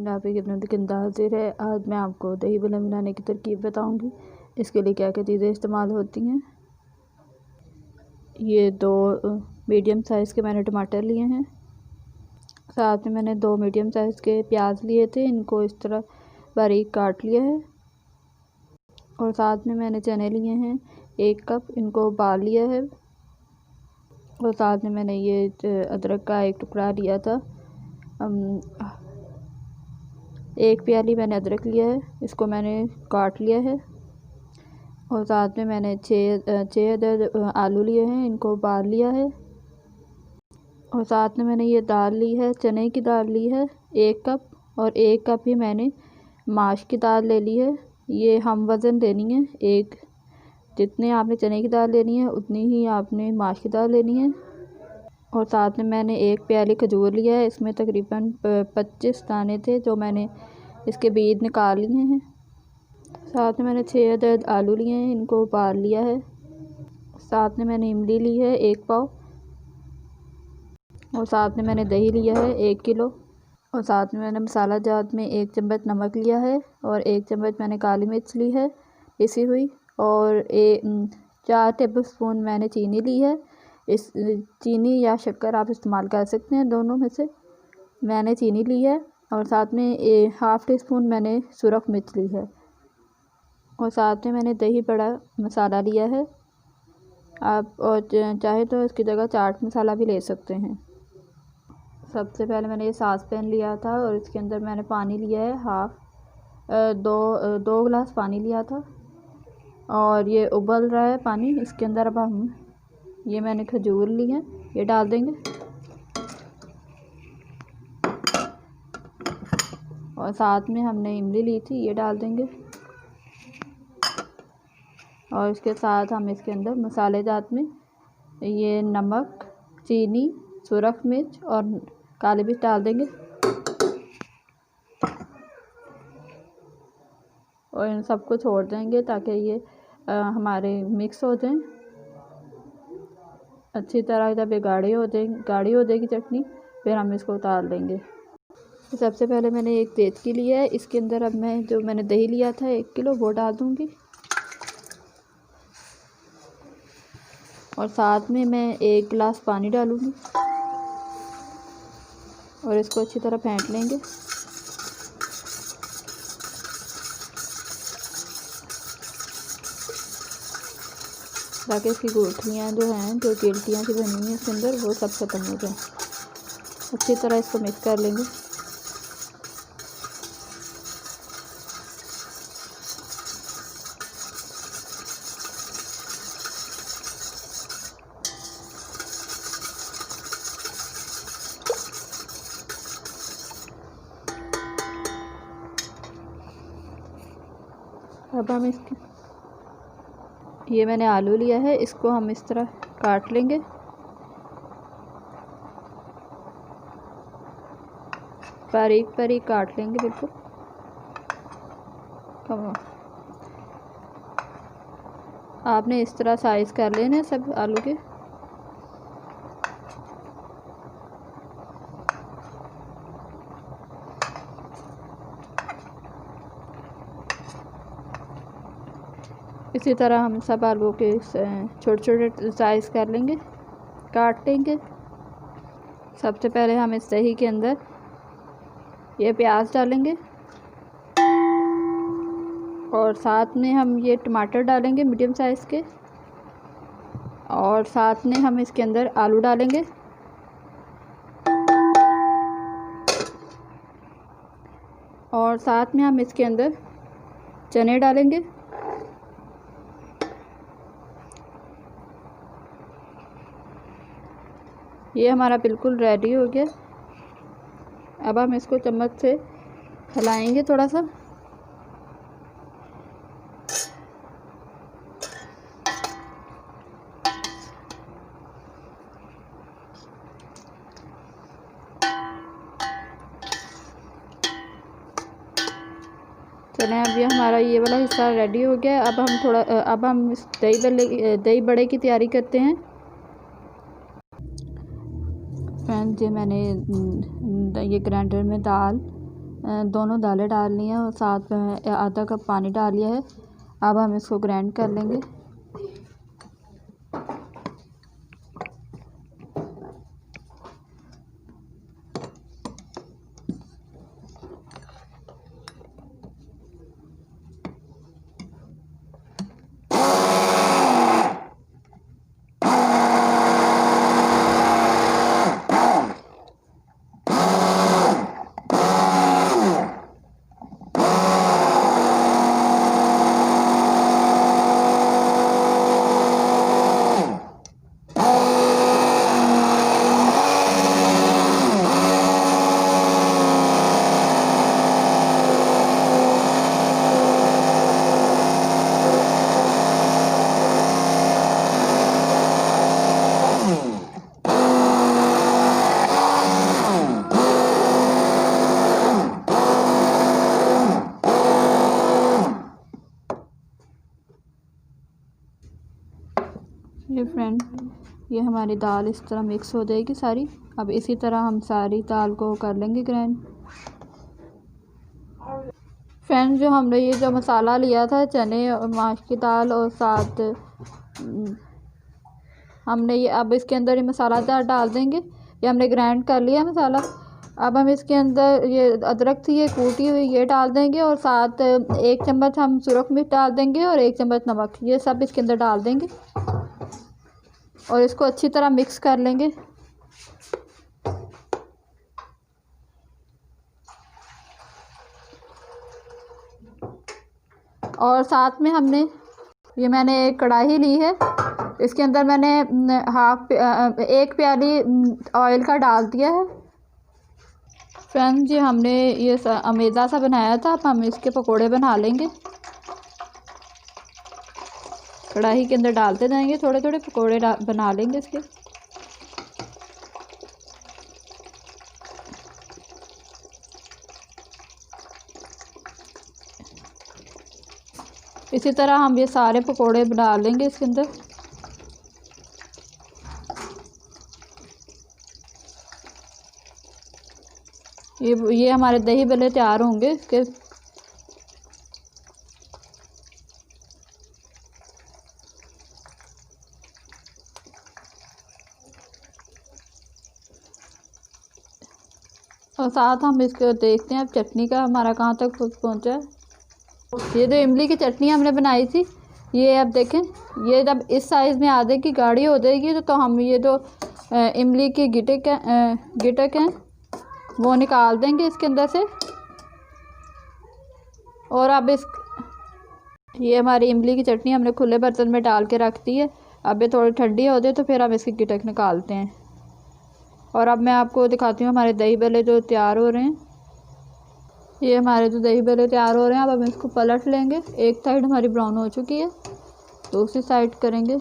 नाफिक इब्न किंदा हाजिर है। आज मैं आपको दही बल्ला बनाने की तरकीब बताऊंगी। इसके लिए क्या क्या चीज़ें इस्तेमाल होती हैं। ये 2 मीडियम साइज़ के मैंने टमाटर लिए हैं। साथ में मैंने 2 मीडियम साइज़ के प्याज लिए थे, इनको इस तरह बारीक काट लिया है। और साथ में मैंने चने लिए हैं 1 कप, इनको उबाल लिया है। और साथ में मैंने ये अदरक का 1 टुकड़ा लिया था। 1 प्याली मैंने अदरक लिया है, इसको मैंने काट लिया है। और साथ में मैंने 6 अदद आलू लिए हैं, इनको उबाल लिया है। और साथ में मैंने ये दाल ली है, चने की दाल ली है 1 कप। और 1 कप ही मैंने माश की दाल ले ली है। ये हम वज़न लेनी है, एक जितने आपने चने की दाल लेनी है उतनी ही आपने माश की दाल लेनी है। और साथ में मैंने 1 प्याली खजूर लिया है, इसमें तकरीबन 25 दाने थे जो मैंने इसके बीज निकाल लिए हैं। साथ में मैंने 6 अदद आलू लिए हैं, इनको उबाल लिया है। साथ में मैंने इमली ली है 1 पाव। और साथ में मैंने दही लिया है 1 किलो। और साथ में मैंने मसाला जात में 1 चम्मच नमक लिया है। और 1 चम्मच मैंने काली मिर्च ली है पिसी हुई। और 4 टेबल स्पून मैंने चीनी ली है। इस चीनी या शक्कर आप इस्तेमाल कर सकते हैं, दोनों में से मैंने चीनी ली है। और साथ में 1/2 टी स्पून मैंने सुरख मिर्च ली है। और साथ में मैंने दही बड़ा मसाला लिया है। आप और चाहे तो इसकी जगह चाट मसाला भी ले सकते हैं। सबसे पहले मैंने ये सास पैन लिया था और इसके अंदर मैंने पानी लिया है दो गिलास पानी लिया था। और ये उबल रहा है पानी, इसके अंदर अब हम ये मैंने खजूर ली है, ये डाल देंगे। और साथ में हमने इमली ली थी, ये डाल देंगे। और इसके साथ हम इसके अंदर मसाले जात में ये नमक, चीनी, सुरख मिर्च और काली मिर्च डाल देंगे। और इन सबको छोड़ देंगे ताकि ये हमारे मिक्स हो जाएं अच्छी तरह। जब ये गाढ़ी हो जाएगी चटनी, फिर हम इसको उतार लेंगे। सबसे पहले मैंने एक देचकी लिया है, इसके अंदर अब मैं जो मैंने दही लिया था 1 किलो वो डाल दूँगी। और साथ में मैं 1 गिलास पानी डालूँगी। और इसको अच्छी तरह फेंट लेंगे। ताकि इसकी गुठलियाँ जो हैं, जो गिल्टियाँ की बनी हैं इसके अंदर, वो सब खत्म हो जाए। अच्छी तरह इसको मिक्स कर लेंगे। अब हम ये मैंने आलू लिया है, इसको हम इस तरह काट लेंगे। बारीक बारीक काट लेंगे बिल्कुल। आपने इस तरह साइज़ कर लेने सब आलू के। इसी तरह हम सब आलू के छोटे छोटे साइज़ कर लेंगे, काट लेंगे। सबसे पहले हम इस दही के अंदर ये प्याज डालेंगे। और साथ में हम ये टमाटर डालेंगे मीडियम साइज़ के। और साथ में हम इसके अंदर आलू डालेंगे। और साथ में हम इसके अंदर चने डालेंगे। ये हमारा बिल्कुल रेडी हो गया। अब हम इसको चम्मच से हिलाएंगे थोड़ा सा। चलें, अब ये हमारा ये वाला हिस्सा रेडी हो गया। अब हम इस दही बड़े की तैयारी करते हैं। फ्रेंड्स, ये मैंने ये ग्राइंडर में दाल दोनों दालें डाल ली हैं और साथ में आधा कप पानी डाल लिया है। अब हम इसको ग्राइंड कर लेंगे। ये फ्रेंड, ये हमारी दाल इस तरह मिक्स हो जाएगी सारी। अब इसी तरह हम सारी दाल को कर लेंगे ग्राइंड। फ्रेंड, जो हमने ये जो मसाला लिया था चने और माश की दाल और साथ हमने ये, अब इसके अंदर ये मसाला डाल देंगे। ये हमने ग्राइंड कर लिया मसाला। अब हम इसके अंदर ये अदरक थी ये कूटी हुई ये डाल देंगे और साथ 1 चम्मच हम सुरख मिर्च डाल देंगे और 1 चम्मच नमक, ये सब इसके अंदर डाल देंगे और इसको अच्छी तरह मिक्स कर लेंगे। और साथ में हमने ये मैंने एक कढ़ाई ली है, इसके अंदर मैंने 1 प्याली ऑयल का डाल दिया है। फ्रेंड्स, जी हमने ये अमेज़ा सा बनाया था, अब हम इसके पकोड़े बना लेंगे। कढ़ाई के अंदर डालते जाएंगे, थोड़े थोड़े पकोड़े बना लेंगे इसके। इसी तरह हम ये सारे पकोड़े बना लेंगे इसके अंदर। ये हमारे दही भल्ले तैयार होंगे इसके। और साथ हम इसको देखते हैं अब चटनी का हमारा कहाँ तक पहुँचा है। ये जो इमली की चटनी हमने बनाई थी, ये अब देखें, ये जब इस साइज़ में आधे की गाढ़ी हो जाएगी तो हम ये जो इमली की गिटक हैं वो निकाल देंगे इसके अंदर से। और अब ये हमारी इमली की चटनी हमने खुले बर्तन में डाल के रख दी है। अब ये थोड़ी ठंडी हो जाए तो फिर हम इसकी गिटक निकालते हैं। और अब मैं आपको दिखाती हूँ हमारे दही भल्ले जो तैयार हो रहे हैं। ये हमारे जो दही भल्ले तैयार हो रहे हैं, अब हम इसको पलट लेंगे। एक साइड हमारी ब्राउन हो चुकी है, दूसरी साइड करेंगे।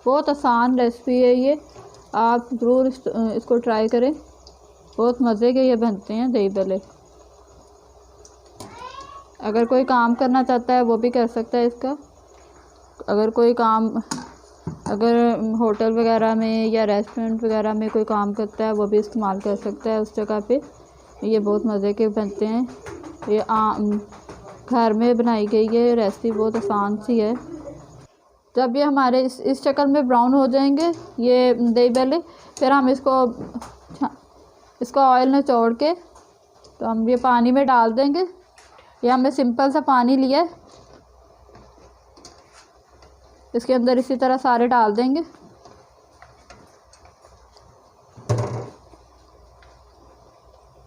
बहुत आसान रेसिपी है ये, आप ज़रूर इसको ट्राई करें। बहुत मज़े के ये बनते हैं दही भल्ले। अगर कोई काम करना चाहता है वो भी कर सकता है इसका। अगर कोई काम, अगर होटल वगैरह में या रेस्टोरेंट वगैरह में कोई काम करता है वो भी इस्तेमाल कर सकता है उस जगह पे। ये बहुत मज़े के बनते हैं। ये घर में बनाई गई है रेसिपी, बहुत आसान सी है। जब ये हमारे इस शक्ल में ब्राउन हो जाएंगे ये दही भल्ले, फिर हम इसको ऑयल में निचोड़ के तो हम ये पानी में डाल देंगे। ये हमने सिंपल सा पानी लिया है, इसके अंदर इसी तरह सारे डाल देंगे।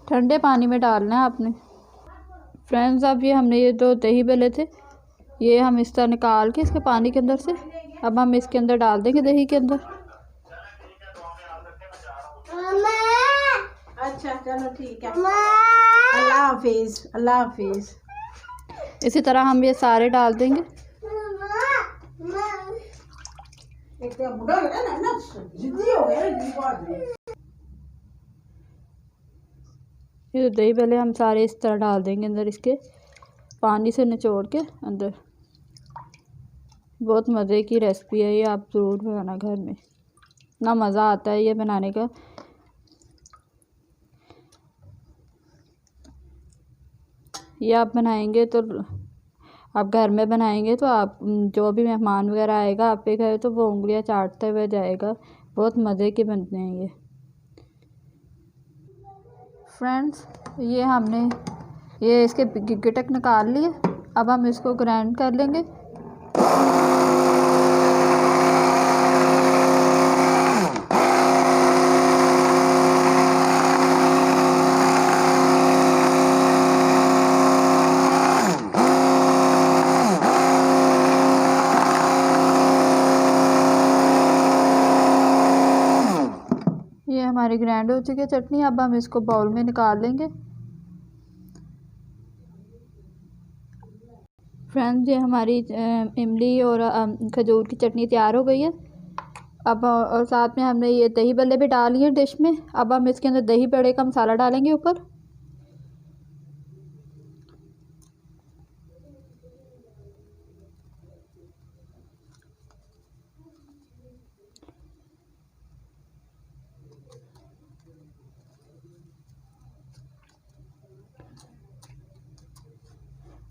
ठंडे पानी में डालना है आपने। फ्रेंड्स, अब ये हमने ये जो दही भल्ले थे ये हम इस तरह निकाल के इसके पानी के अंदर से अब हम इसके अंदर डाल देंगे दही के अंदर। अच्छा चलो ठीक है, अल्लाह हाफिज़, अल्लाह हाफिज़। इसी तरह हम ये सारे डाल देंगे। ये दही भल्ले हम सारे इस तरह डाल देंगे अंदर, इसके पानी से निचोड़ के अंदर। बहुत मज़े की रेसिपी है ये, आप ज़रूर बनाना घर में। इतना मज़ा आता है ये बनाने का। ये आप बनाएंगे तो आप घर में बनाएंगे तो आप जो भी मेहमान वगैरह आएगा आपके घर तो वो उंगलियां चाटते हुए जाएगा। बहुत मज़े के बनते हैं ये फ्रेंड्स। ये हमने ये इसके गिटक निकाल लिए। अब हम इसको ग्राइंड कर लेंगे। ये हमारी ग्राइंड हो चुकी है चटनी। अब हम इसको बाउल में निकाल लेंगे। फ्रेंड्स, ये हमारी इमली और खजूर की चटनी तैयार हो गई है। अब और साथ में हमने ये दही बल्ले भी डाल लिए डिश में। अब हम इसके अंदर दही बड़े का मसाला डालेंगे ऊपर।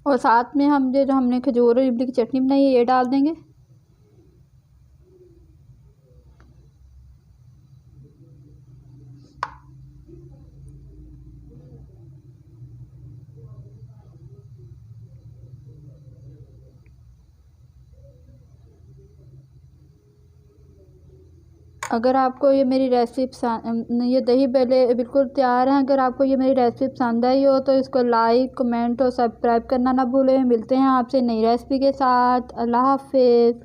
और साथ में हम जो हमने खजूर और इमली की चटनी बनाई है ये डाल देंगे। अगर आपको ये मेरी रेसिपी पसंद, ये दही बल्ले बिल्कुल तैयार हैं। अगर आपको ये मेरी रेसिपी पसंद आई हो तो इसको लाइक, कमेंट और सब्सक्राइब करना ना भूलें। मिलते हैं आपसे नई रेसिपी के साथ। अल्लाह हाफिज़।